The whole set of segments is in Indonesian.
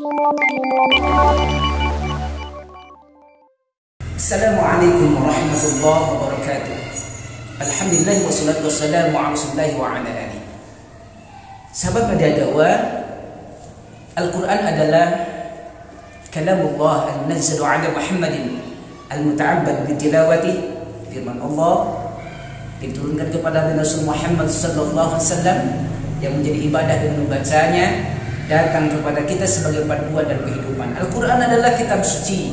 Assalamualaikum warahmatullahi wabarakatuh. Alhamdulillah wassalatu wassalamu ala Rasulillah wa ala alihi. Sahabat media dakwah, Al-Quran adalah kalamullah al-nazzalu ala Muhammadin al-muta'abbad bitilawati, firman Allah diturunkan kepada Nabi Muhammad sallallahu alaihi wasallam yang menjadi ibadah dengan membacanya, datang kepada kita sebagai panduan dan kehidupan. Al-Quran adalah kitab suci,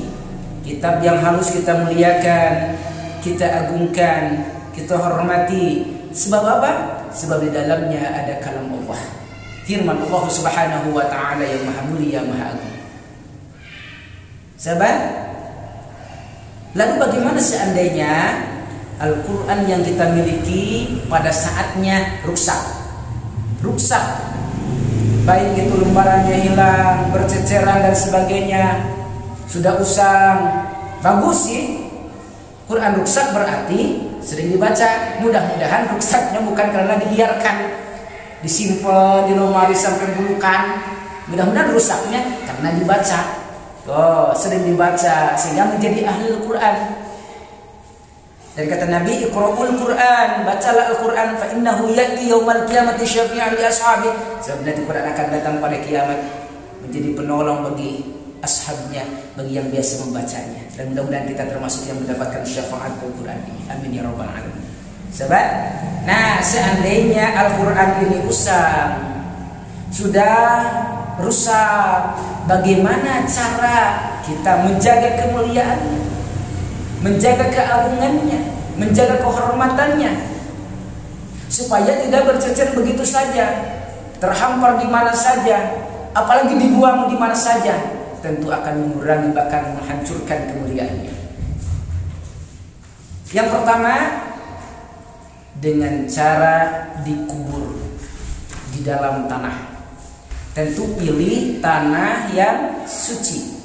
kitab yang harus kita muliakan, kita agungkan, kita hormati. Sebab apa? Sebab di dalamnya ada kalam Allah, firman Allah Subhanahu wa taala yang maha mulia, maha agung. Sahabat, lalu bagaimana seandainya Al-Quran yang kita miliki pada saatnya rusak, baik itu lembarannya hilang, berceceran dan sebagainya, sudah usang. Bagus sih, Quran rusak berarti sering dibaca. Mudah-mudahan rusaknya bukan karena dibiarkan, disimpan di lemari sampai bulukan. Mudah-mudahan rusaknya karena dibaca. Sering dibaca sehingga menjadi ahli Al-Quran. Dan kata Nabi, Iqra'ul Quran, bacalah Al-Quran, fa innahu ya'ti yaumal qiyamati syafi'an li ashabi. Sebab nanti Quran akan datang pada kiamat menjadi penolong bagi ashabnya, bagi yang biasa membacanya. Dan mudah-mudahan kita termasuk yang mendapatkan syafaat Al-Quran ini. Amin ya rabbal alamin. Sebab, nah seandainya Al-Quran ini sudah rusak, bagaimana cara kita menjaga kemuliaannya, menjaga keagungannya, menjaga kehormatannya, supaya tidak bercecer begitu saja, terhampar di mana saja, apalagi dibuang di mana saja, tentu akan mengurangi bahkan menghancurkan kemuliaannya. Yang pertama, dengan cara dikubur di dalam tanah. Tentu pilih tanah yang suci,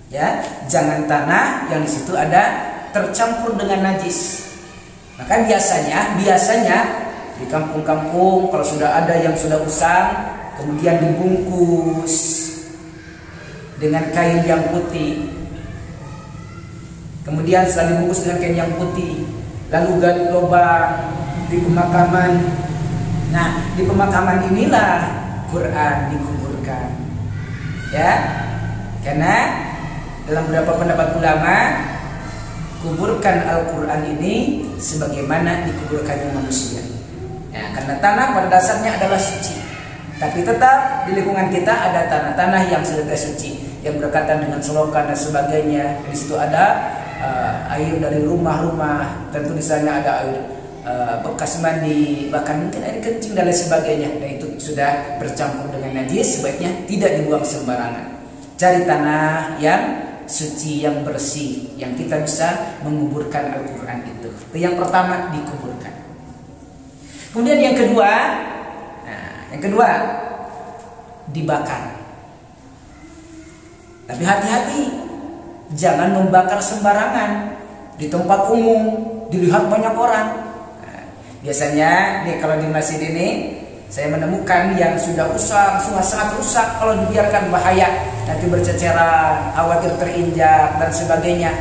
ya, jangan tanah yang di situ ada tercampur dengan najis. Maka biasanya di kampung-kampung kalau sudah ada yang sudah usang, kemudian dibungkus dengan kain yang putih. Kemudian setelah dibungkus dengan kain yang putih, lalu gali lubang di pemakaman. Nah, di pemakaman inilah Quran dikuburkan, ya, karena dalam beberapa pendapat ulama, kuburkan Al-Quran ini sebagaimana dikuburkannya manusia, ya, karena tanah pada dasarnya adalah suci. Tapi tetap di lingkungan kita ada tanah-tanah yang sudah suci, yang berdekatan dengan selokan dan sebagainya. Di situ ada air dari rumah-rumah, tentu di sana ada air bekas mandi, bahkan mungkin air kencing dan lain sebagainya. Dan itu sudah bercampur dengan najis, sebaiknya tidak dibuang sembarangan. Cari tanah yang suci, yang bersih, yang kita bisa menguburkan Al-Quran itu. Itu yang pertama, dikuburkan. Kemudian yang kedua, dibakar. Tapi hati-hati, jangan membakar sembarangan di tempat umum, dilihat banyak orang. Biasanya nih kalau di masjid ini saya menemukan yang sudah usang, sangat rusak. Kalau dibiarkan bahaya, nanti berceceran, khawatir terinjak dan sebagainya.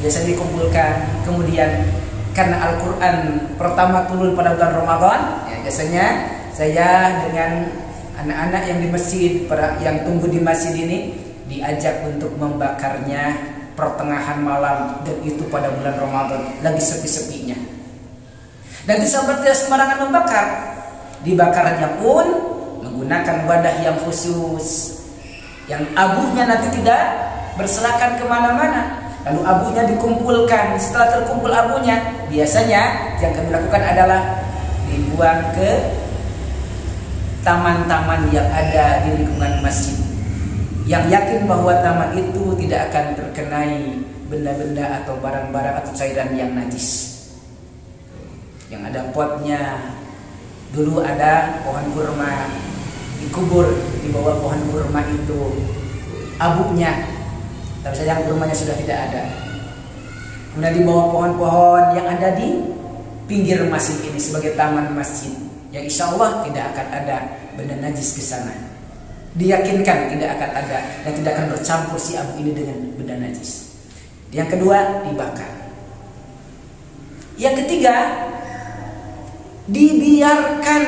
Biasanya dikumpulkan. Kemudian karena Al-Quran pertama turun pada bulan Ramadan, ya, biasanya saya dengan anak-anak yang di masjid, yang tunggu di masjid ini, diajak untuk membakarnya pertengahan malam, dan itu pada bulan Ramadan lagi sepi-sepinya. Dan sahabat tidak sembarangan membakar. Dibakarnya pun menggunakan wadah yang khusus, yang abunya nanti tidak berserakan kemana-mana. Lalu abunya dikumpulkan. Setelah terkumpul abunya, biasanya yang kami lakukan adalah dibuang ke taman-taman yang ada di lingkungan masjid, yang yakin bahwa taman itu tidak akan terkenai benda-benda atau barang-barang atau cairan yang najis, yang ada potnya. Dulu ada pohon kurma, dikubur di bawah pohon kurma itu abunya, tapi sayang kurmanya sudah tidak ada. Kemudian di bawah pohon-pohon yang ada di pinggir masjid ini sebagai taman masjid, yang insya Allah tidak akan ada benda najis ke sana. Diyakinkan tidak akan ada dan tidak akan bercampur si abu ini dengan benda najis. Yang kedua, dibakar. Yang ketiga, dibiarkan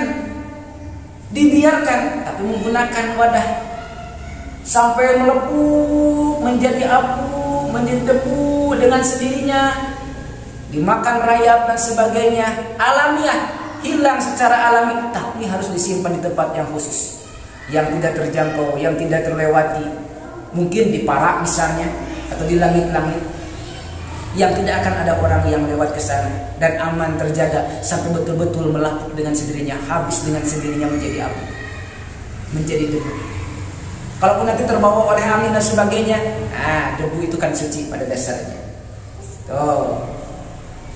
tapi menggunakan wadah sampai melepuh menjadi abu, menjadi debu dengan sendirinya, dimakan rayap dan sebagainya, alamiah, hilang secara alami, tapi harus disimpan di tempat yang khusus, yang tidak terjangkau, yang tidak terlewati, mungkin di Parak misalnya atau di langit-langit, yang tidak akan ada orang yang lewat ke sana, dan aman terjaga sampai betul-betul melapuk dengan sendirinya, habis dengan sendirinya menjadi abu, menjadi debu. Kalaupun nanti terbawa oleh angin dan sebagainya, debu itu kan suci pada dasarnya.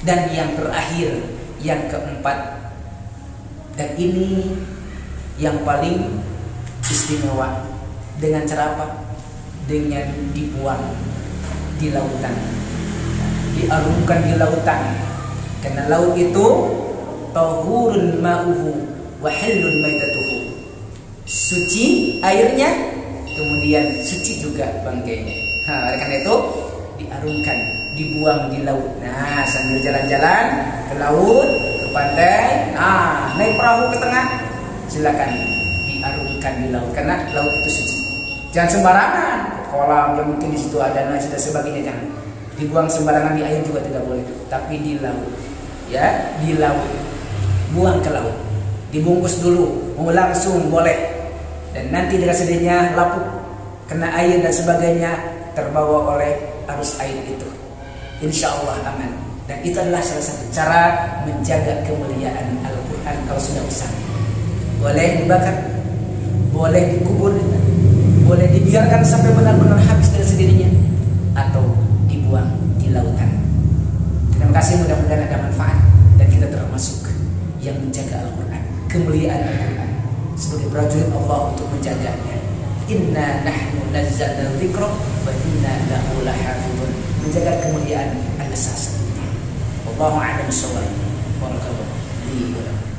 Dan yang terakhir, yang keempat, dan ini yang paling istimewa, dengan cara apa? Dengan dibuang di lautan, diarungkan di lautan, karena laut itu tahurun ma'uhu wa halun maitatuhu, suci airnya, kemudian suci juga bangkainya. Oleh karena itu diarungkan, dibuang di laut. Nah, sambil jalan-jalan ke laut, ke pantai, naik perahu ke tengah, silakan diarungkan di laut, karena laut itu suci. Jangan sembarangan ke kolam yang mungkin di situ ada nasi dan sebagainya, jangan. Dibuang sembarangan di air juga tidak boleh, tapi di laut, ya, di laut, buang ke laut, dibungkus dulu, mau langsung boleh, dan nanti dengan sendirinya lapuk kena air dan sebagainya, terbawa oleh arus air itu, insya Allah aman. Dan itu adalah salah satu cara menjaga kemuliaan Al-Quran. Kalau sudah besar, boleh dibakar, boleh dikubur, boleh dibiarkan sampai benar-benar habis dengan sendirinya, atau dibuang di lautan. Terima kasih, mudah-mudahan ada manfaat dan kita termasuk yang menjaga Al-Quran, kemuliaan Al-Quran, sebagai prajurit Allah untuk menjaganya. Inna nahnu nazzalna dzikra wa inna lahu lahafizun, menjaga kemuliaan adalah salah satunya. Wallahu a'lam bishawab. Barakallahu li wa lakum.